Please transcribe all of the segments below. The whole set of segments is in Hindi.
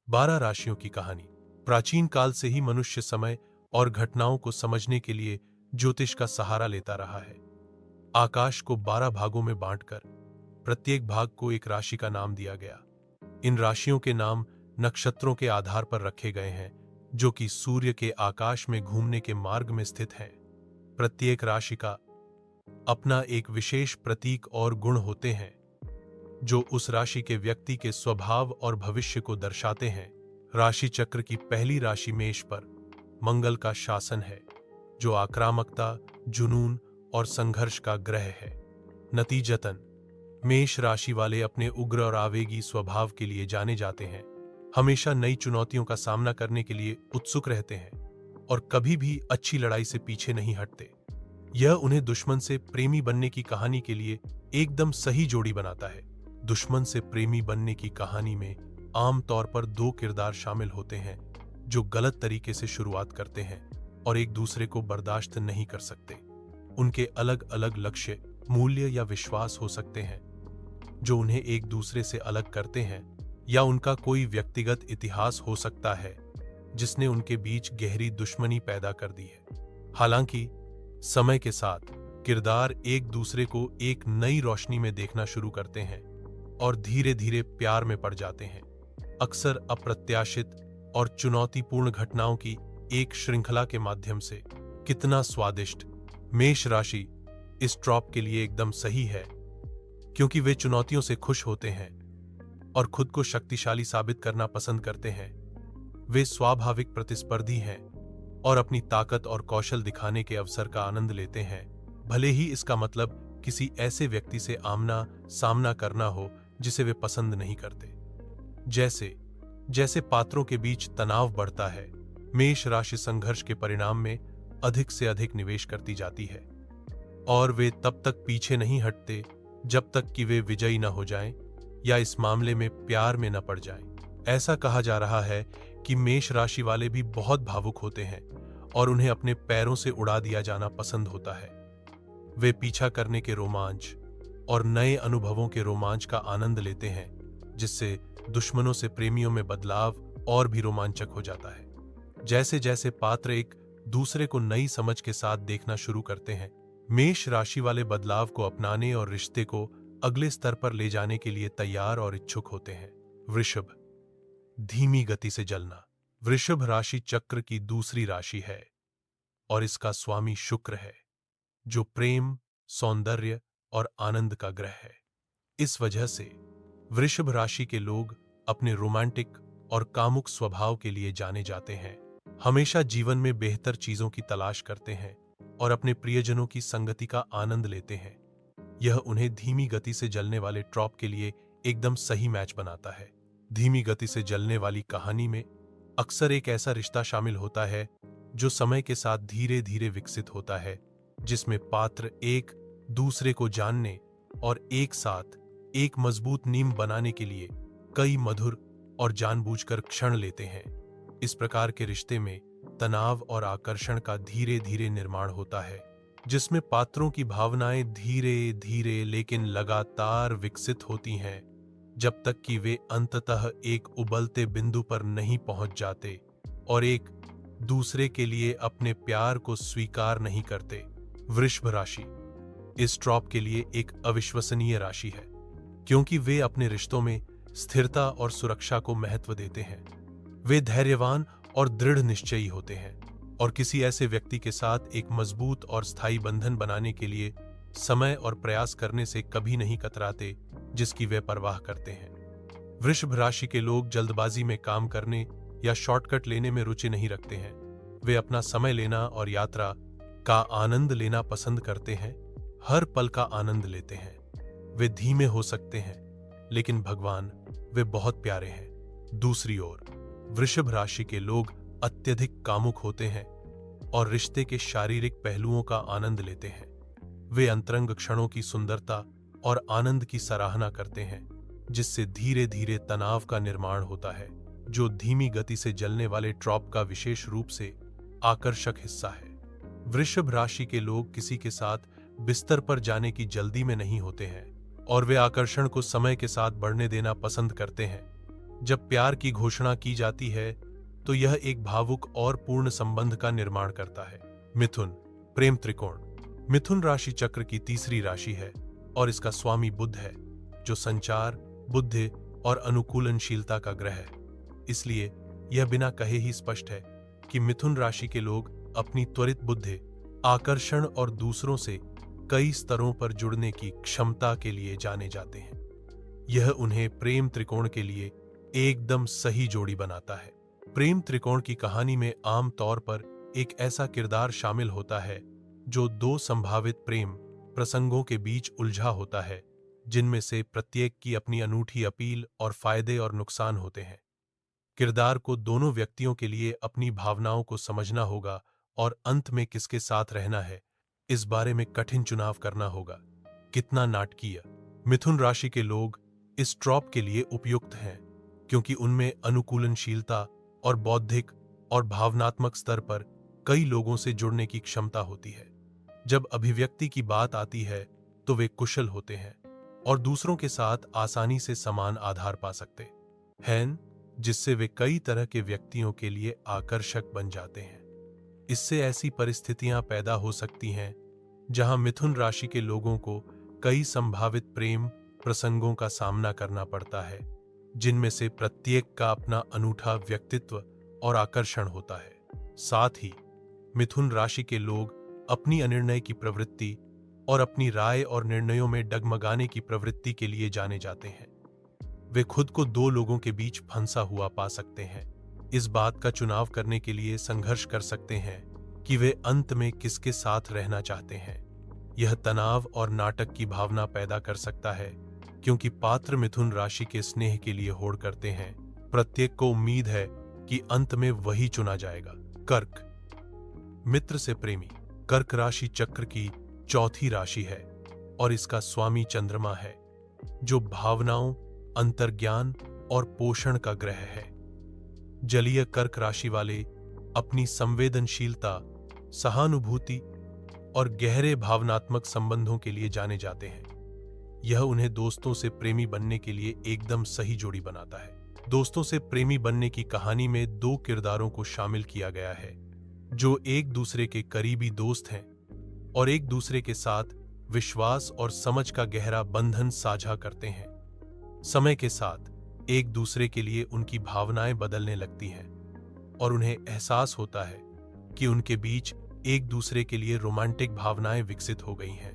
12 राशियों की कहानी। प्राचीन काल से ही मनुष्य समय और घटनाओं को समझने के लिए ज्योतिष का सहारा लेता रहा है। आकाश को 12 भागों में बांटकर प्रत्येक भाग को एक राशि का नाम दिया गया। इन राशियों के नाम नक्षत्रों के आधार पर रखे गए हैं, जो कि सूर्य के आकाश में घूमने के मार्ग में स्थित हैं। प्रत्येक राशि का अपना एक विशेष प्रतीक और गुण होते हैं, जो उस राशि के व्यक्ति के स्वभाव और भविष्य को दर्शाते हैं। राशि चक्र की पहली राशि मेष पर मंगल का शासन है, जो आक्रामकता, जुनून और संघर्ष का ग्रह है। नतीजतन मेष राशि वाले अपने उग्र और आवेगी स्वभाव के लिए जाने जाते हैं। हमेशा नई चुनौतियों का सामना करने के लिए उत्सुक रहते हैं और कभी भी अच्छी लड़ाई से पीछे नहीं हटते। यह उन्हें दुश्मन से प्रेमी बनने की कहानी के लिए एकदम सही जोड़ी बनाता है। दुश्मन से प्रेमी बनने की कहानी में आमतौर पर दो किरदार शामिल होते हैं, जो गलत तरीके से शुरुआत करते हैं और एक दूसरे को बर्दाश्त नहीं कर सकते। उनके अलग अलग लक्ष्य, मूल्य या विश्वास हो सकते हैं, जो उन्हें एक दूसरे से अलग करते हैं, या उनका कोई व्यक्तिगत इतिहास हो सकता है जिसने उनके बीच गहरी दुश्मनी पैदा कर दी है। हालांकि समय के साथ किरदार एक दूसरे को एक नई रोशनी में देखना शुरू करते हैं और धीरे धीरे प्यार में पड़ जाते हैं। अक्सर अप्रत्याशित और चुनौतीपूर्ण घटनाओं की एक श्रृंखला के माध्यम से। कितना स्वादिष्ट! मेष राशि इस ट्रॉप के लिए एकदम सही है, क्योंकि वे चुनौतियों से खुश होते हैं और खुद को शक्तिशाली साबित करना पसंद करते हैं। वे स्वाभाविक प्रतिस्पर्धी हैं और अपनी ताकत और कौशल दिखाने के अवसर का आनंद लेते हैं, भले ही इसका मतलब किसी ऐसे व्यक्ति से आमना सामना करना हो जिसे वे पसंद नहीं करते। जैसे जैसे पात्रों के बीच तनाव बढ़ता है, मेष राशि संघर्ष के परिणाम में अधिक से अधिक निवेश करती जाती है, और वे तब तक पीछे नहीं हटते जब तक कि वे विजयी न हो जाएं या इस मामले में प्यार में न पड़ जाएं। ऐसा कहा जा रहा है कि मेष राशि वाले भी बहुत भावुक होते हैं और उन्हें अपने पैरों से उड़ा दिया जाना पसंद होता है। वे पीछा करने के रोमांच और नए अनुभवों के रोमांच का आनंद लेते हैं, जिससे दुश्मनों से प्रेमियों में बदलाव और भी रोमांचक हो जाता है। जैसे जैसे पात्र एक दूसरे को नई समझ के साथ देखना शुरू करते हैं, मेष राशि वाले बदलाव को अपनाने और रिश्ते को अगले स्तर पर ले जाने के लिए तैयार और इच्छुक होते हैं। वृषभ, धीमी गति से जलना। वृषभ राशि चक्र की दूसरी राशि है और इसका स्वामी शुक्र है, जो प्रेम, सौंदर्य और आनंद का ग्रह है। इस वजह से वृषभ राशि के लोग अपने रोमांटिक और कामुक स्वभाव के लिए जाने जाते हैं। हमेशा जीवन में बेहतर चीजों की तलाश करते हैं और अपने प्रियजनों की संगति का आनंद लेते हैं। यह उन्हें धीमी गति से जलने वाले ट्रॉप के लिए एकदम सही मैच बनाता है। धीमी गति से जलने वाली कहानी में अक्सर एक ऐसा रिश्ता शामिल होता है जो समय के साथ धीरे धीरे विकसित होता है, जिसमें पात्र एक दूसरे को जानने और एक साथ एक मजबूत नींव बनाने के लिए कई मधुर और जानबूझकर क्षण लेते हैं। इस प्रकार के रिश्ते में तनाव और आकर्षण का धीरे धीरे निर्माण होता है, जिसमें पात्रों की भावनाएं धीरे धीरे लेकिन लगातार विकसित होती हैं, जब तक कि वे अंततः एक उबलते बिंदु पर नहीं पहुंच जाते और एक दूसरे के लिए अपने प्यार को स्वीकार नहीं करते। वृषभ राशि इस ट्रॉप के लिए एक अविश्वसनीय राशि है, क्योंकि वे अपने रिश्तों में स्थिरता और सुरक्षा को महत्व देते हैं। वे धैर्यवान और दृढ़ निश्चयी होते हैं और किसी ऐसे व्यक्ति के साथ एक मजबूत और स्थायी बंधन बनाने के लिए समय और प्रयास करने से कभी नहीं कतराते, जिसकी वे परवाह करते हैं। वृषभ राशि के लोग जल्दबाजी में काम करने या शॉर्टकट लेने में रुचि नहीं रखते हैं। वे अपना समय लेना और यात्रा का आनंद लेना पसंद करते हैं, हर पल का आनंद लेते हैं। वे धीमे हो सकते हैं, लेकिन भगवान वे बहुत प्यारे हैं। दूसरी ओर वृषभ राशि के लोग अत्यधिक कामुक होते हैं और रिश्ते के शारीरिक पहलुओं का आनंद लेते हैं। वे अंतरंग क्षणों की सुंदरता और आनंद की सराहना करते हैं, जिससे धीरे धीरे तनाव का निर्माण होता है, जो धीमी गति से जलने वाले ट्रॉप का विशेष रूप से आकर्षक हिस्सा है। वृषभ राशि के लोग किसी के साथ बिस्तर पर जाने की जल्दी में नहीं होते हैं और वे आकर्षण को समय के साथ बढ़ने देना पसंद करते हैं। जब प्यार की घोषणा की जाती है तो यह एक भावुक और पूर्ण संबंध का निर्माण करता है। मिथुन, प्रेम त्रिकोण। मिथुन राशि चक्र की तीसरी राशि है और इसका स्वामी बुध है, जो संचार, बुद्धि और अनुकूलनशीलता का ग्रह है। इसलिए यह बिना कहे ही स्पष्ट है कि मिथुन राशि के लोग अपनी त्वरित बुद्धि, आकर्षण और दूसरों से कई स्तरों पर जुड़ने की क्षमता के लिए जाने जाते हैं। यह उन्हें प्रेम त्रिकोण के लिए एकदम सही जोड़ी बनाता है। प्रेम त्रिकोण की कहानी में आम तौर पर एक ऐसा किरदार शामिल होता है जो दो संभावित प्रेम प्रसंगों के बीच उलझा होता है, जिनमें से प्रत्येक की अपनी अनूठी अपील और फायदे और नुकसान होते हैं। किरदार को दोनों व्यक्तियों के लिए अपनी भावनाओं को समझना होगा और अंत में किसके साथ रहना है, इस बारे में कठिन चुनाव करना होगा। कितना नाटकीय। मिथुन राशि के लोग इस ट्रॉप के लिए उपयुक्त हैं क्योंकि उनमें अनुकूलनशीलता और बौद्धिक और भावनात्मक स्तर पर कई लोगों से जुड़ने की क्षमता होती है। जब अभिव्यक्ति की बात आती है तो वे कुशल होते हैं और दूसरों के साथ आसानी से समान आधार पा सकते हैं, जिससे वे कई तरह के व्यक्तियों के लिए आकर्षक बन जाते हैं। इससे ऐसी परिस्थितियां पैदा हो सकती हैं जहां मिथुन राशि के लोगों को कई संभावित प्रेम प्रसंगों का सामना करना पड़ता है, जिनमें से प्रत्येक का अपना अनूठा व्यक्तित्व और आकर्षण होता है। साथ ही मिथुन राशि के लोग अपनी अनिर्णय की प्रवृत्ति और अपनी राय और निर्णयों में डगमगाने की प्रवृत्ति के लिए जाने जाते हैं। वे खुद को दो लोगों के बीच फंसा हुआ पा सकते हैं। इस बात का चुनाव करने के लिए संघर्ष कर सकते हैं कि वे अंत में किसके साथ रहना चाहते हैं। यह तनाव और नाटक की भावना पैदा कर सकता है क्योंकि पात्र मिथुन राशि के स्नेह के लिए होड़ करते हैं। प्रत्येक को उम्मीद है कि अंत में वही चुना जाएगा। कर्क, मित्र से प्रेमी। कर्क राशि चक्र की चौथी राशि है और इसका स्वामी चंद्रमा है, जो भावनाओं, अंतर्ज्ञान और पोषण का ग्रह है। जलीय कर्क राशि वाले अपनी संवेदनशीलता, सहानुभूति और गहरे भावनात्मक संबंधों के लिए जाने जाते हैं। यह उन्हें दोस्तों से प्रेमी बनने के लिए एकदम सही जोड़ी बनाता है। दोस्तों से प्रेमी बनने की कहानी में दो किरदारों को शामिल किया गया है जो एक दूसरे के करीबी दोस्त हैं और एक दूसरे के साथ विश्वास और समझ का गहरा बंधन साझा करते हैं। समय के साथ एक दूसरे के लिए उनकी भावनाएं बदलने लगती हैं और उन्हें एहसास होता है कि उनके बीच एक दूसरे के लिए रोमांटिक भावनाएं विकसित हो गई हैं।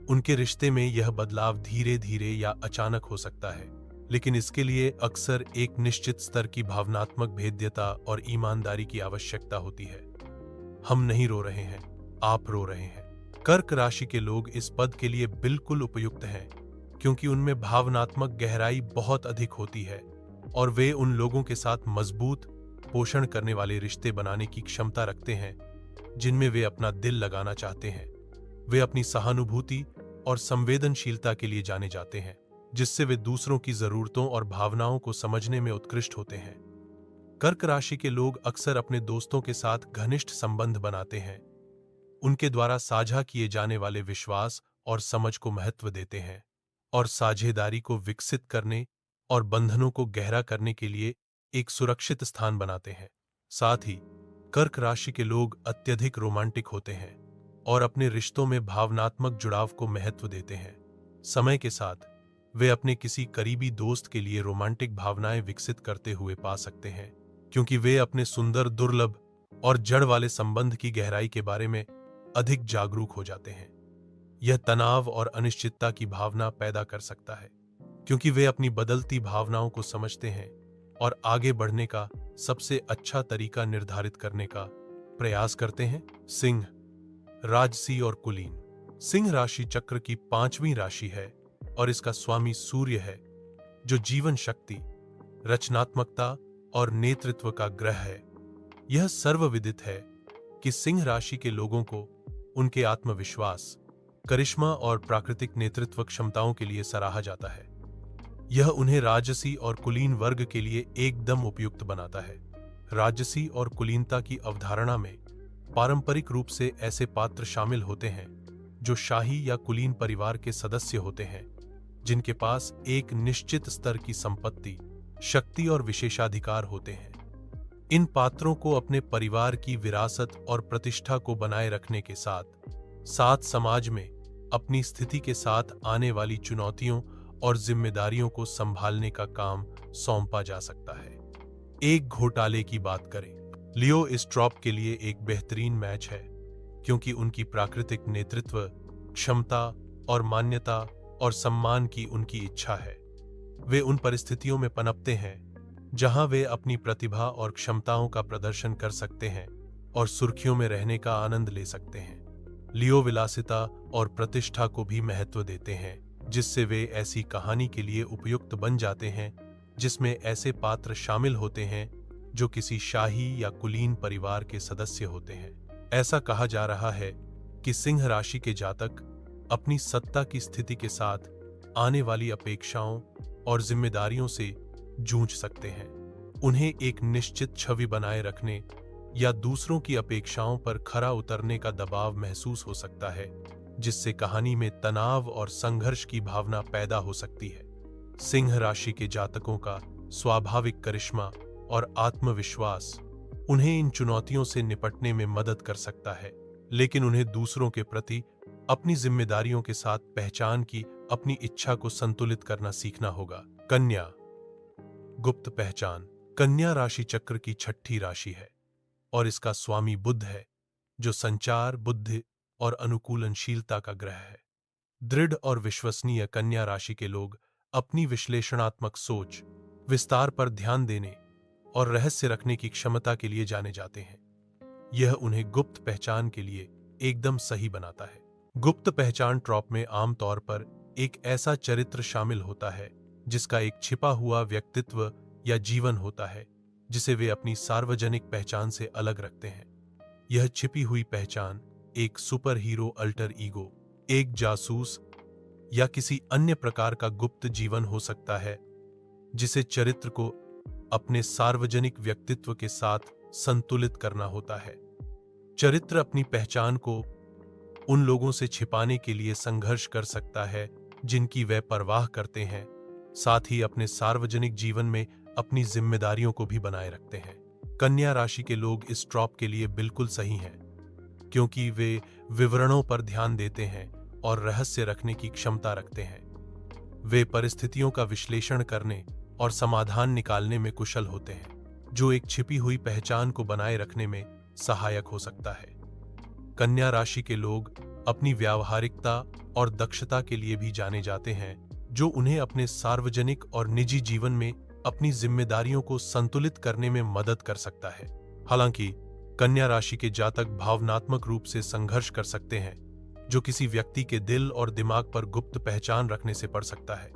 उनके रिश्ते में यह बदलाव धीरे धीरे या अचानक हो सकता है, लेकिन इसके लिए अक्सर एक निश्चित स्तर की भावनात्मक भेद्यता और ईमानदारी की आवश्यकता होती है। हम नहीं रो रहे हैं, आप रो रहे हैं। कर्क राशि के लोग इस पद के लिए बिल्कुल उपयुक्त हैं क्योंकि उनमें भावनात्मक गहराई बहुत अधिक होती है और वे उन लोगों के साथ मजबूत, पोषण करने वाले रिश्ते बनाने की क्षमता रखते हैं जिनमें वे अपना दिल लगाना चाहते हैं। वे अपनी सहानुभूति और संवेदनशीलता के लिए जाने जाते हैं, जिससे वे दूसरों की जरूरतों और भावनाओं को समझने में उत्कृष्ट होते हैं। कर्क राशि के लोग अक्सर अपने दोस्तों के साथ घनिष्ठ संबंध बनाते हैं। उनके द्वारा साझा किए जाने वाले विश्वास और समझ को महत्व देते हैं और साझेदारी को विकसित करने और बंधनों को गहरा करने के लिए एक सुरक्षित स्थान बनाते हैं। साथ ही कर्क राशि के लोग अत्यधिक रोमांटिक होते हैं और अपने रिश्तों में भावनात्मक जुड़ाव को महत्व देते हैं। समय के साथ वे अपने किसी करीबी दोस्त के लिए रोमांटिक भावनाएं विकसित करते हुए पा सकते हैं क्योंकि वे अपने सुंदर, दुर्लभ और जड़ वाले संबंध की गहराई के बारे में अधिक जागरूक हो जाते हैं। यह तनाव और अनिश्चितता की भावना पैदा कर सकता है क्योंकि वे अपनी बदलती भावनाओं को समझते हैं और आगे बढ़ने का सबसे अच्छा तरीका निर्धारित करने का प्रयास करते हैं। सिंह, राजसी और कुलीन। सिंह राशि चक्र की पांचवी राशि है और इसका स्वामी सूर्य है, जो जीवन शक्ति, रचनात्मकता और नेतृत्व का ग्रह है। यह सर्वविदित है कि सिंह राशि के लोगों को उनके आत्मविश्वास, करिश्मा और प्राकृतिक नेतृत्व क्षमताओं के लिए सराहा जाता है। यह उन्हें राजसी और कुलीन वर्ग के लिए एकदम उपयुक्त बनाता है। राजसी और कुलीनता की अवधारणा में पारंपरिक रूप से ऐसे पात्र शामिल होते हैं जो शाही या कुलीन परिवार के सदस्य होते हैं, जिनके पास एक निश्चित स्तर की संपत्ति, शक्ति और विशेषाधिकार होते हैं। इन पात्रों को अपने परिवार की विरासत और प्रतिष्ठा को बनाए रखने के साथ साथ समाज में अपनी स्थिति के साथ आने वाली चुनौतियों और जिम्मेदारियों को संभालने का काम सौंपा जा सकता है। एक घोटाले की बात करें। लियो इस ट्रॉप के लिए एक बेहतरीन मैच है, क्योंकि उनकी प्राकृतिक नेतृत्व क्षमता और मान्यता और सम्मान की उनकी इच्छा है। वे उन परिस्थितियों में पनपते हैं जहां वे अपनी प्रतिभा और क्षमताओं का प्रदर्शन कर सकते हैं और सुर्खियों में रहने का आनंद ले सकते हैं। लियो विलासिता और प्रतिष्ठा को भी महत्व देते हैं, जिससे वे ऐसी कहानी के लिए उपयुक्त बन जाते हैं जिसमें ऐसे पात्र शामिल होते हैं जो किसी शाही या कुलीन परिवार के सदस्य होते हैं। ऐसा कहा जा रहा है कि सिंह राशि के जातक अपनी सत्ता की स्थिति के साथ आने वाली अपेक्षाओं और जिम्मेदारियों से जूझ सकते हैं। उन्हें एक निश्चित छवि बनाए रखने या दूसरों की अपेक्षाओं पर खरा उतरने का दबाव महसूस हो सकता है, जिससे कहानी में तनाव और संघर्ष की भावना पैदा हो सकती है। सिंह राशि के जातकों का स्वाभाविक करिश्मा और आत्मविश्वास उन्हें इन चुनौतियों से निपटने में मदद कर सकता है, लेकिन उन्हें दूसरों के प्रति अपनी जिम्मेदारियों के साथ पहचान की अपनी इच्छा को संतुलित करना सीखना होगा। कन्या। गुप्त पहचान। कन्या राशि चक्र की छठी राशि है और इसका स्वामी बुध है, जो संचार, बुद्धि और अनुकूलनशीलता का ग्रह है। दृढ़ और विश्वसनीय कन्या राशि के लोग अपनी विश्लेषणात्मक सोच, विस्तार पर ध्यान देने और रहस्य रखने की क्षमता के लिए जाने जाते हैं। यह उन्हें गुप्त पहचान के लिए एकदम सही बनाता है। गुप्त पहचान ट्रॉप में आमतौर पर एक ऐसा चरित्र शामिल होता है जिसका एक छिपा हुआ व्यक्तित्व या जीवन होता है, जिसे वे अपनी सार्वजनिक पहचान से अलग रखते हैं। यह छिपी हुई पहचान एक सुपर हीरो अल्टर ईगो, एक जासूस या किसी अन्य प्रकार का गुप्त जीवन हो सकता है, जिसे चरित्र को अपने सार्वजनिक व्यक्तित्व के साथ संतुलित करना होता है। चरित्र अपनी पहचान को उन लोगों से छिपाने के लिए संघर्ष कर सकता है जिनकी वे परवाह करते हैं, साथ ही अपने सार्वजनिक जीवन में अपनी जिम्मेदारियों को भी बनाए रखते हैं। कन्या राशि के लोग इस ट्रॉप के लिए बिल्कुल सही हैं, क्योंकि वे विवरणों पर ध्यान देते हैं और रहस्य रखने की क्षमता रखते हैं। वे परिस्थितियों का विश्लेषण करने और समाधान निकालने में कुशल होते हैं, जो एक छिपी हुई पहचान को बनाए रखने में सहायक हो सकता है। कन्या राशि के लोग अपनी व्यावहारिकता और दक्षता के लिए भी जाने जाते हैं, जो उन्हें अपने सार्वजनिक और निजी जीवन में अपनी जिम्मेदारियों को संतुलित करने में मदद कर सकता है। हालांकि कन्या राशि के जातक भावनात्मक रूप से संघर्ष कर सकते हैं, जो किसी व्यक्ति के दिल और दिमाग पर गुप्त पहचान रखने से पड़ सकता है।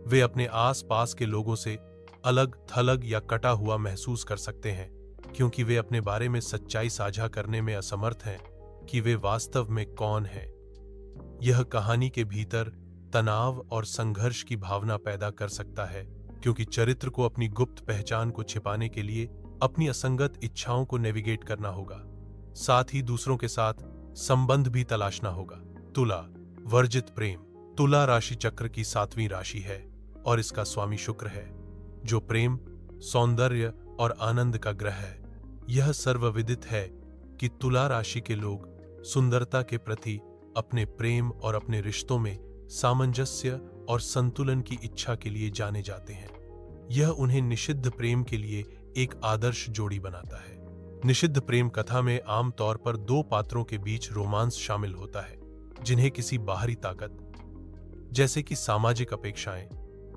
वे अपने आस-पास के लोगों से अलग थलग या कटा हुआ महसूस कर सकते हैं, क्योंकि वे अपने बारे में सच्चाई साझा करने में असमर्थ हैं कि वे वास्तव में कौन हैं। यह कहानी के भीतर तनाव और संघर्ष की भावना पैदा कर सकता है, क्योंकि चरित्र को अपनी गुप्त पहचान को छिपाने के लिए अपनी असंगत इच्छाओं को नेविगेट करना होगा, साथ ही दूसरों के साथ संबंध भी तलाशना होगा। तुला। वर्जित प्रेम। तुला राशि चक्र की 7वीं राशि है और इसका स्वामी शुक्र है, जो प्रेम, सौंदर्य और आनंद का ग्रह है। यह सर्वविदित है कि तुला राशि के लोग सुंदरता के प्रति अपने प्रेम और अपने रिश्तों में सामंजस्य और संतुलन की इच्छा के लिए जाने जाते हैं। यह उन्हें निषिद्ध प्रेम के लिए एक आदर्श जोड़ी बनाता है। निषिद्ध प्रेम कथा में आमतौर पर दो पात्रों के बीच रोमांस शामिल होता है, जिन्हें किसी बाहरी ताकत, जैसे कि सामाजिक अपेक्षाएं,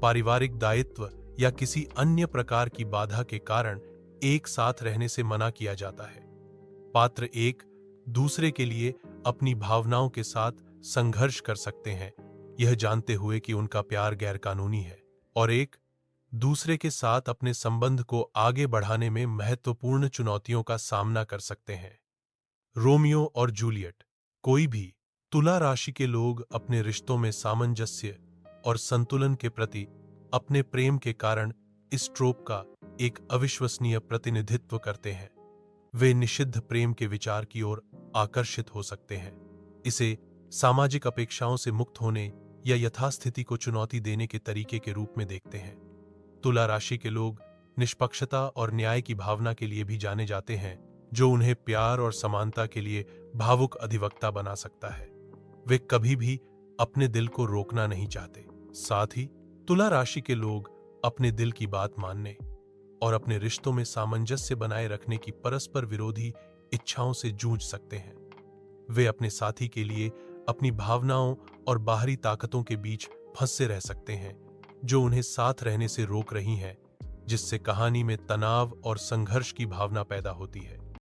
पारिवारिक दायित्व या किसी अन्य प्रकार की बाधा के कारण एक साथ रहने से मना किया जाता है। पात्र एक दूसरे के लिए अपनी भावनाओं के साथ संघर्ष कर सकते हैं, यह जानते हुए कि उनका प्यार गैरकानूनी है, और एक दूसरे के साथ अपने संबंध को आगे बढ़ाने में महत्वपूर्ण चुनौतियों का सामना कर सकते हैं। रोमियो और जूलियट। कोई भी तुला राशि के लोग अपने रिश्तों में सामंजस्य और संतुलन के प्रति अपने प्रेम के कारण इस ट्रोप का एक अविश्वसनीय प्रतिनिधित्व करते हैं। वे निषिद्ध प्रेम के विचार की ओर आकर्षित हो सकते हैं, इसे सामाजिक अपेक्षाओं से मुक्त होने या यथास्थिति को चुनौती देने के तरीके के रूप में देखते हैं। तुला राशि के लोग निष्पक्षता और न्याय की भावना के लिए भी जाने जाते हैं, जो उन्हें प्यार और समानता के लिए भावुक अधिवक्ता बना सकता है। वे कभी भी अपने दिल को रोकना नहीं चाहते। साथ ही तुला राशि के लोग अपने दिल की बात मानने और अपने रिश्तों में सामंजस्य बनाए रखने की परस्पर विरोधी इच्छाओं से जूझ सकते हैं। वे अपने साथी के लिए अपनी भावनाओं और बाहरी ताकतों के बीच फंसे रह सकते हैं, जो उन्हें साथ रहने से रोक रही हैं, जिससे कहानी में तनाव और संघर्ष की भावना पैदा होती है।